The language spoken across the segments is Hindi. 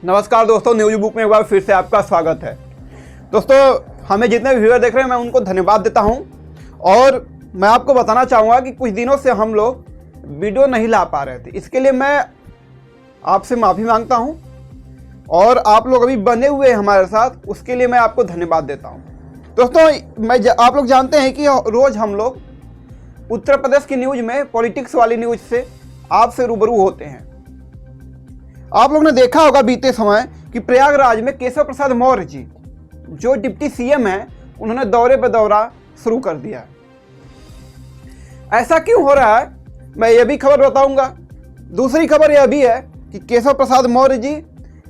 नमस्कार दोस्तों, न्यूज बुक में एक बार फिर से आपका स्वागत है। दोस्तों, हमें जितने भी व्यूअर देख रहे हैं मैं उनको धन्यवाद देता हूं और मैं आपको बताना चाहूँगा कि कुछ दिनों से हम लोग वीडियो नहीं ला पा रहे थे। इसके लिए मैं आपसे माफ़ी मांगता हूं और आप लोग अभी बने हुए हैं हमारे साथ, उसके लिए मैं आपको धन्यवाद देता हूं। दोस्तों, आप लोग जानते हैं कि रोज़ हम लोग उत्तर प्रदेश की न्यूज़ में पॉलिटिक्स वाली न्यूज़ से आपसे रूबरू होते हैं। आप लोग ने देखा होगा बीते समय कि प्रयागराज में केशव प्रसाद मौर्य जी जो डिप्टी सीएम हैं, उन्होंने दौरे पर दौरा शुरू कर दिया। ऐसा क्यों हो रहा है मैं ये भी खबर बताऊंगा। दूसरी खबर यह भी है कि केशव प्रसाद मौर्य जी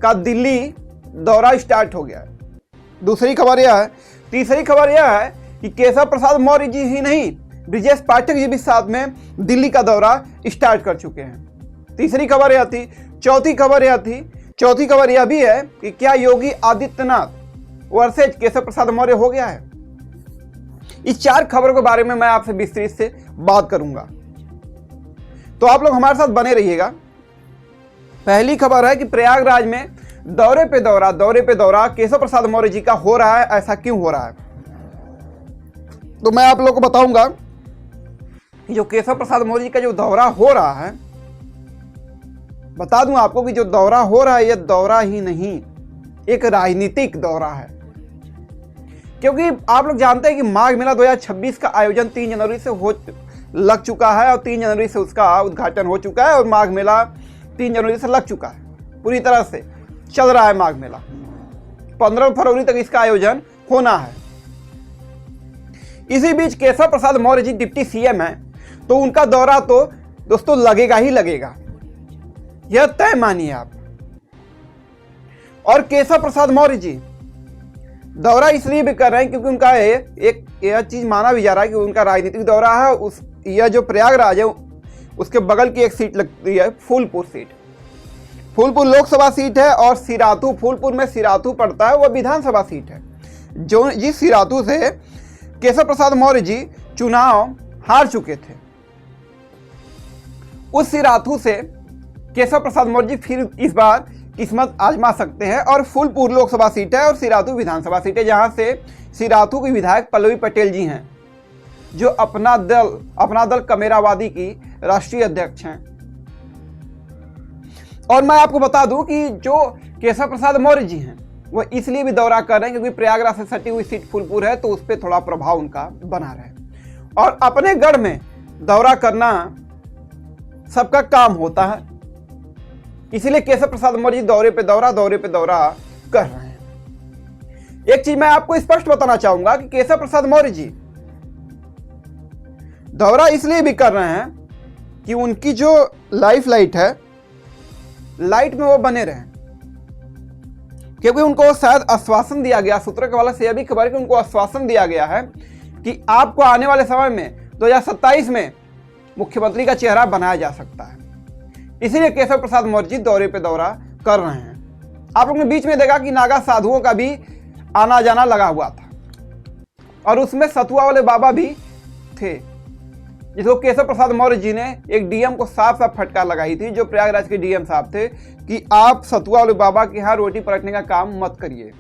का दिल्ली दौरा स्टार्ट हो गया है। दूसरी खबर यह है। तीसरी खबर यह है कि केशव प्रसाद मौर्य जी ही नहीं, ब्रिजेश पाठक जी भी साथ में दिल्ली का दौरा स्टार्ट कर चुके हैं। तीसरी खबर यह थी। चौथी खबर यह भी है कि क्या योगी आदित्यनाथ वर्सेज केशव प्रसाद मौर्य हो गया है। इस चार खबरों के बारे में मैं आपसे विस्तृत से बात करूंगा, तो आप लोग हमारे साथ बने रहिएगा। पहली खबर है कि प्रयागराज में दौरे पे दौरा केशव प्रसाद मौर्य जी का हो रहा है। ऐसा क्यों हो रहा है, तो मैं आप लोग को बताऊंगा कि जो केशव प्रसाद मौर्य जी का जो दौरा हो रहा है, बता दूं आपको कि जो दौरा हो रहा है यह दौरा ही नहीं, एक राजनीतिक दौरा है। क्योंकि आप लोग जानते हैं कि माघ मेला 2026 का आयोजन 3 जनवरी से लग चुका है और 3 जनवरी से उसका उद्घाटन हो चुका है और माघ मेला 3 जनवरी से लग चुका है, पूरी तरह से चल रहा है माघ मेला। 15 फरवरी तक इसका आयोजन होना है। इसी बीच केशव प्रसाद मौर्य जी डिप्टी सीएम हैं, तो उनका दौरा तो दोस्तों लगेगा ही लगेगा, यह तय मानिए आप। और केशव प्रसाद मौर्य जी दौरा इसलिए भी कर रहे हैं क्योंकि उनका यह चीज माना भी जा रहा है कि उनका राजनीतिक दौरा है। यह जो प्रयागराज है उसके बगल की एक सीट लगती है, फूलपुर सीट। फूलपुर लोकसभा सीट है और सिराथू, फूलपुर में सिराथू पड़ता है, वह विधानसभा सीट है। जो जिस सिराथू से केशव प्रसाद मौर्य जी चुनाव हार चुके थे, उस सिराथू से केशव प्रसाद मौर्य जी फिर इस बार किस्मत आजमा सकते हैं। और फूलपुर लोकसभा सीट है और सिराथू विधानसभा सीट है, जहां से सिराथू की विधायक पल्लवी पटेल जी हैं, जो अपना दल कमेरावादी की राष्ट्रीय अध्यक्ष हैं। और मैं आपको बता दूं कि जो केशव प्रसाद मौर्य जी हैं वो इसलिए भी दौरा कर रहे हैं क्योंकि प्रयागराज से सटी हुई सीट फूलपुर है, तो उस पर थोड़ा प्रभाव उनका बना रहे। और अपने गढ़ में दौरा करना सबका काम होता है, इसलिए केशव प्रसाद मौर्य जी दौरे पे दौरा कर रहे हैं। एक चीज मैं आपको स्पष्ट बताना चाहूंगा कि केशव प्रसाद मौर्य जी दौरा इसलिए भी कर रहे हैं कि उनकी जो लाइफ लाइट है, लाइट में वो बने रहें। क्योंकि उनको शायद आश्वासन दिया गया, सूत्रों के हवाले से यह भी खबर है कि उनको आश्वासन दिया गया है कि आपको आने वाले समय में 2027 में मुख्यमंत्री का चेहरा बनाया जा सकता है। इसीलिए केशव प्रसाद मौर्य जी दौरे पे दौरा कर रहे हैं। आप लोगों ने बीच में देखा कि नागा साधुओं का भी आना जाना लगा हुआ था और उसमें सतुआ वाले बाबा भी थे, जिसको केशव प्रसाद मौर्य जी ने एक डीएम को साफ साफ फटकार लगाई थी, जो प्रयागराज के डीएम साहब थे, कि आप सतुआ वाले बाबा के यहां रोटी पलटने का काम मत करिए।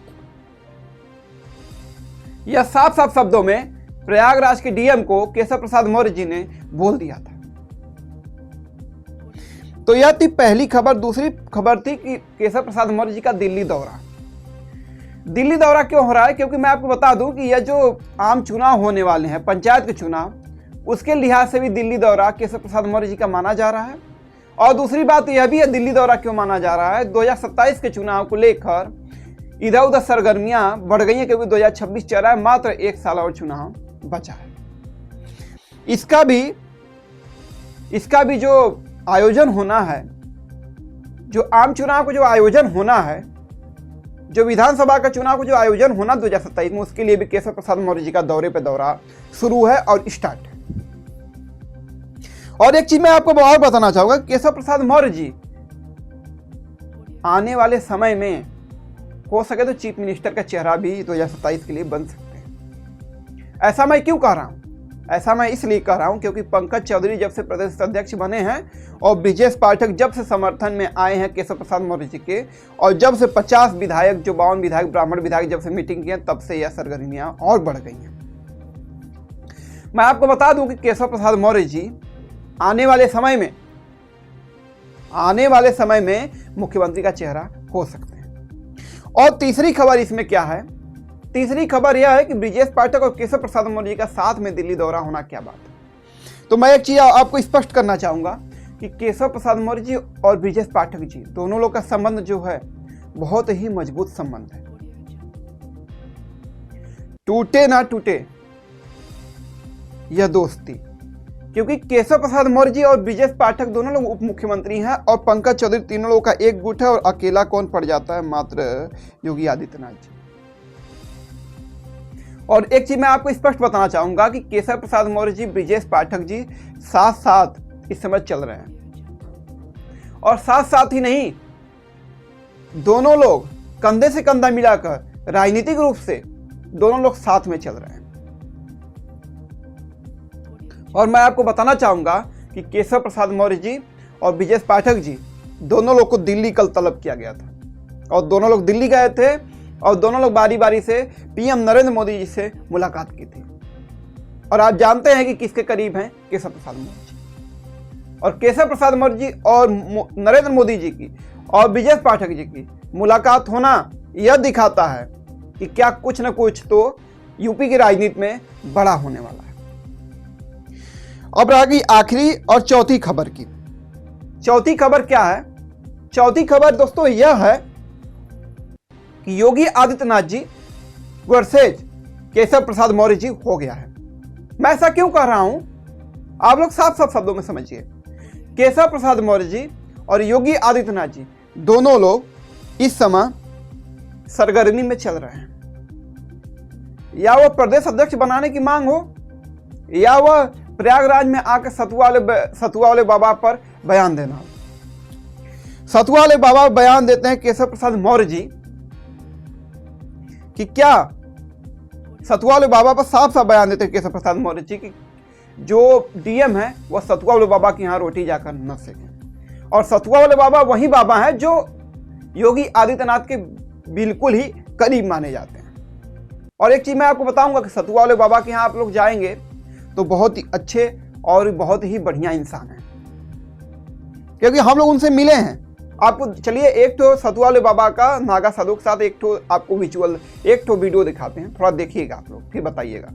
यह साफ साफ शब्दों में प्रयागराज के डीएम को केशव प्रसाद मौर्य जी ने बोल दिया था। तो यह थी पहली खबर। दूसरी खबर थी कि केशव प्रसाद मौर्य जी का दिल्ली दौरा क्यों हो रहा है, क्योंकि मैं आपको बता दूं कि यह जो आम चुनाव होने वाले हैं, पंचायत के चुनाव, उसके लिहाज से भी दिल्ली दौरा केशव प्रसाद मौर्य जी का माना जा रहा है। और दूसरी बात यह भी है, दिल्ली दौरा क्यों माना जा रहा है, 2027 के चुनाव को लेकर इधर उधर सरगर्मियां बढ़ गई हैं, क्योंकि 2026 चल रहा है, मात्र 1 साल और चुनाव बचा है। इसका भी जो आयोजन होना है, जो आम चुनाव को जो आयोजन होना है, जो विधानसभा का चुनाव को जो आयोजन होना 2027 में, उसके लिए भी केशव प्रसाद मौर्य जी का दौरे पे दौरा शुरू है और स्टार्ट है। और एक चीज मैं आपको और बताना चाहूंगा, केशव प्रसाद मौर्य जी आने वाले समय में हो सके तो चीफ मिनिस्टर का चेहरा भी 2027 के लिए बन सकते हैं। ऐसा मैं क्यों कह रहा हूं, ऐसा मैं इसलिए कह रहा हूं क्योंकि पंकज चौधरी जब से प्रदेश अध्यक्ष बने हैं और ब्रिजेश पाठक जब से समर्थन में आए हैं केशव प्रसाद मौर्य जी के, और जब से 50 विधायक, जो 52 विधायक ब्राह्मण विधायक जब से मीटिंग की हैं, तब से यह सरगर्मियां और बढ़ गई हैं। मैं आपको बता दूं कि केशव प्रसाद मौर्य जी आने वाले समय में मुख्यमंत्री का चेहरा हो सकते हैं। और तीसरी खबर इसमें क्या है? तीसरी खबर यह है कि ब्रिजेश पाठक और केशव प्रसाद मौर्य जी का साथ में दिल्ली दौरा होना क्या बात है। तो मैं एक चीज आपको स्पष्ट करना चाहूंगा कि केशव प्रसाद मौर्य जी और ब्रिजेश पाठक जी दोनों लोग का संबंध जो है बहुत ही मजबूत संबंध है। टूटे ना टूटे यह दोस्ती, क्योंकि केशव प्रसाद मौर्य जी और ब्रिजेश पाठक दोनों लोग उप मुख्यमंत्री हैं और पंकज चौधरी, तीनों लोगों का एक गुट है और अकेला कौन पड़ जाता है? मात्र योगी आदित्यनाथ जी। और एक चीज मैं आपको स्पष्ट बताना चाहूंगा कि केशव प्रसाद मौर्य जी, ब्रिजेश पाठक जी साथ साथ इस समय चल रहे हैं। और साथ साथ ही नहीं, दोनों लोग कंधे से कंधा मिलाकर राजनीतिक रूप से दोनों लोग साथ में चल रहे हैं। और मैं आपको बताना चाहूंगा कि केशव प्रसाद मौर्य जी और ब्रिजेश पाठक जी दोनों लोग को दिल्ली कल तलब किया गया था और दोनों लोग दिल्ली गए थे और दोनों लोग बारी बारी से पीएम नरेंद्र मोदी जी से मुलाकात की थी। और आप जानते हैं कि किसके करीब हैं? केशव प्रसाद मौर्य जी। और केशव प्रसाद मौर्य जी और नरेंद्र मोदी जी की और ब्रिजेश पाठक जी की मुलाकात होना यह दिखाता है कि क्या कुछ न कुछ तो यूपी की राजनीति में बड़ा होने वाला है। अब रह गई आखिरी और चौथी खबर की। चौथी खबर क्या है? चौथी खबर दोस्तों यह है कि योगी आदित्यनाथ जी वर्सेज केशव प्रसाद मौर्य जी हो गया है। मैं ऐसा क्यों कह रहा हूं, आप लोग साफ साफ शब्दों में समझिए। केशव प्रसाद मौर्य जी और योगी आदित्यनाथ जी दोनों लोग इस समय सरगर्मी में चल रहे हैं। या वो प्रदेश अध्यक्ष बनाने की मांग हो, या वह प्रयागराज में आकर सतुआ वाले बाबा पर बयान देना। सतुआ वाले बाबा बयान देते हैं केशव प्रसाद मौर्य जी कि क्या सतुआ वाले बाबा पर साफ साफ बयान देते हैं केशव प्रसाद मौर्य जी की जो डीएम है वह सतुआ वाले बाबा के यहाँ रोटी जाकर न सेकें। और सतुआ वाले बाबा वही बाबा हैं जो योगी आदित्यनाथ के बिल्कुल ही करीब माने जाते हैं। और एक चीज मैं आपको बताऊंगा कि सतुआ वाले बाबा के यहाँ आप लोग जाएंगे तो बहुत ही अच्छे और बहुत ही बढ़िया इंसान है, क्योंकि हम लोग उनसे मिले हैं। आपको चलिए एक तो सतुआ वाले बाबा का नागा साधु के साथ एक तो आपको एक तो वीडियो दिखाते हैं, थोड़ा देखिएगा आप लोग, फिर बताइएगा।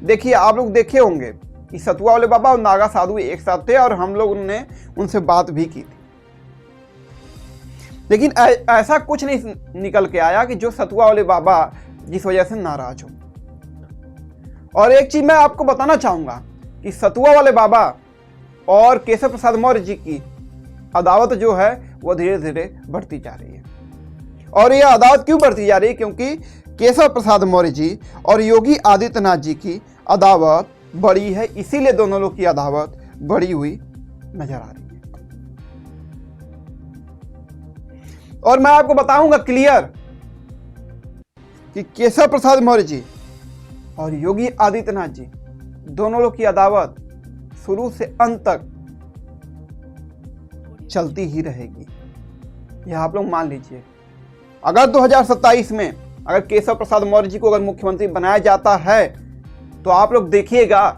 देखिए, आप लोग देखे होंगे कि सतुआ वाले बाबा और नागा साधु एक साथ थे और हम लोग ने उनसे बात भी की थी, लेकिन ऐसा कुछ नहीं निकल के आया कि जो सतुआ वाले बाबा जिस वजह से नाराज हो। और एक चीज मैं आपको बताना चाहूंगा कि सतुआ वाले बाबा और केशव प्रसाद मौर्य जी की अदावत जो है वो धीरे धीरे बढ़ती जा रही है। और यह अदावत क्यों बढ़ती जा रही है? क्योंकि केशव प्रसाद मौर्य जी और योगी आदित्यनाथ जी की अदावत बड़ी है, इसीलिए दोनों लोग की अदावत बढ़ी हुई नजर आ रही है। और मैं आपको बताऊंगा क्लियर कि केशव प्रसाद मौर्य जी और योगी आदित्यनाथ जी दोनों लोग की अदावत शुरू से अंत तक चलती ही रहेगी, यह आप लोग मान लीजिए। अगर 2027 में अगर केशव प्रसाद मौर्य जी को अगर मुख्यमंत्री बनाया जाता है तो आप लोग देखिएगा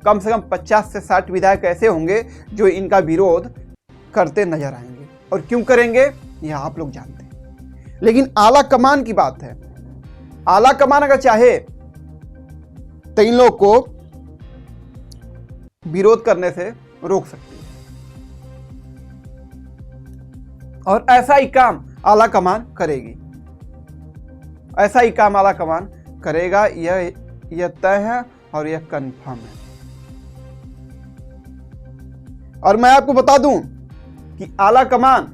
कम से कम 50 से 60 विधायक ऐसे होंगे जो इनका विरोध करते नजर आएंगे। और क्यों करेंगे यह आप लोग जानते हैं। लेकिन आला कमान की बात है, आला कमान अगर चाहे तो इन लोग को विरोध करने से रोक सकती है। और ऐसा ही काम आला कमान करेगी, ऐसा ही काम आला कमान करेगा, यह तय है और यह कंफर्म है। और मैं आपको बता दूं कि आला कमान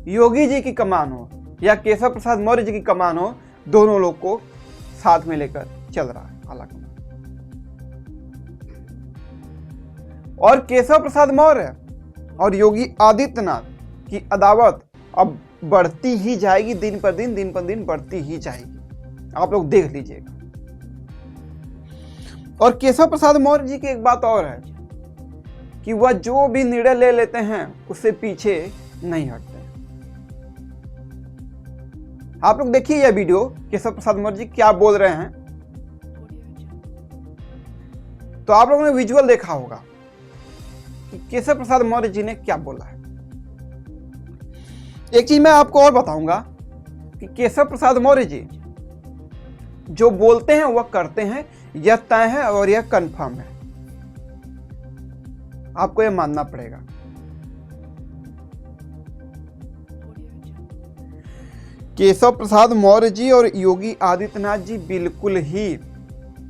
योगी जी की कमान हो या केशव प्रसाद मौर्य जी की कमान हो, दोनों लोग को साथ में लेकर चल रहा है आला कमान। और केशव प्रसाद मौर्य और योगी आदित्यनाथ की अदावत अब बढ़ती ही जाएगी, दिन पर दिन बढ़ती ही जाएगी। आप लोग देख लीजिएगा। और केशव प्रसाद मौर्य जी की एक बात और है कि वह जो भी निर्णय ले लेते हैं उससे पीछे नहीं हटते। आप लोग देखिए यह वीडियो, केशव प्रसाद मौर्य जी क्या बोल रहे हैं। तो आप लोगों ने विजुअल देखा होगा कि केशव प्रसाद मौर्य जी ने क्या बोला है। एक चीज मैं आपको और बताऊंगा कि केशव प्रसाद मौर्य जी जो बोलते हैं वह करते हैं, यह तय है और यह कंफर्म है, आपको यह मानना पड़ेगा। केशव प्रसाद मौर्य जी और योगी आदित्यनाथ जी बिल्कुल ही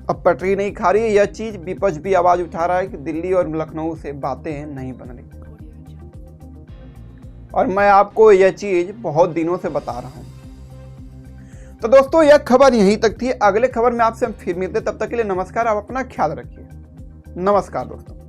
अब पटरी नहीं खा रही है। यह चीज विपक्ष भी आवाज उठा रहा है कि दिल्ली और लखनऊ से बातें नहीं बन रही, और मैं आपको यह चीज बहुत दिनों से बता रहा हूं। तो दोस्तों यह खबर यहीं तक थी। अगले खबर में आपसे हम फिर मिलते, तब तक के लिए नमस्कार। आप अपना ख्याल रखिए। नमस्कार दोस्तों।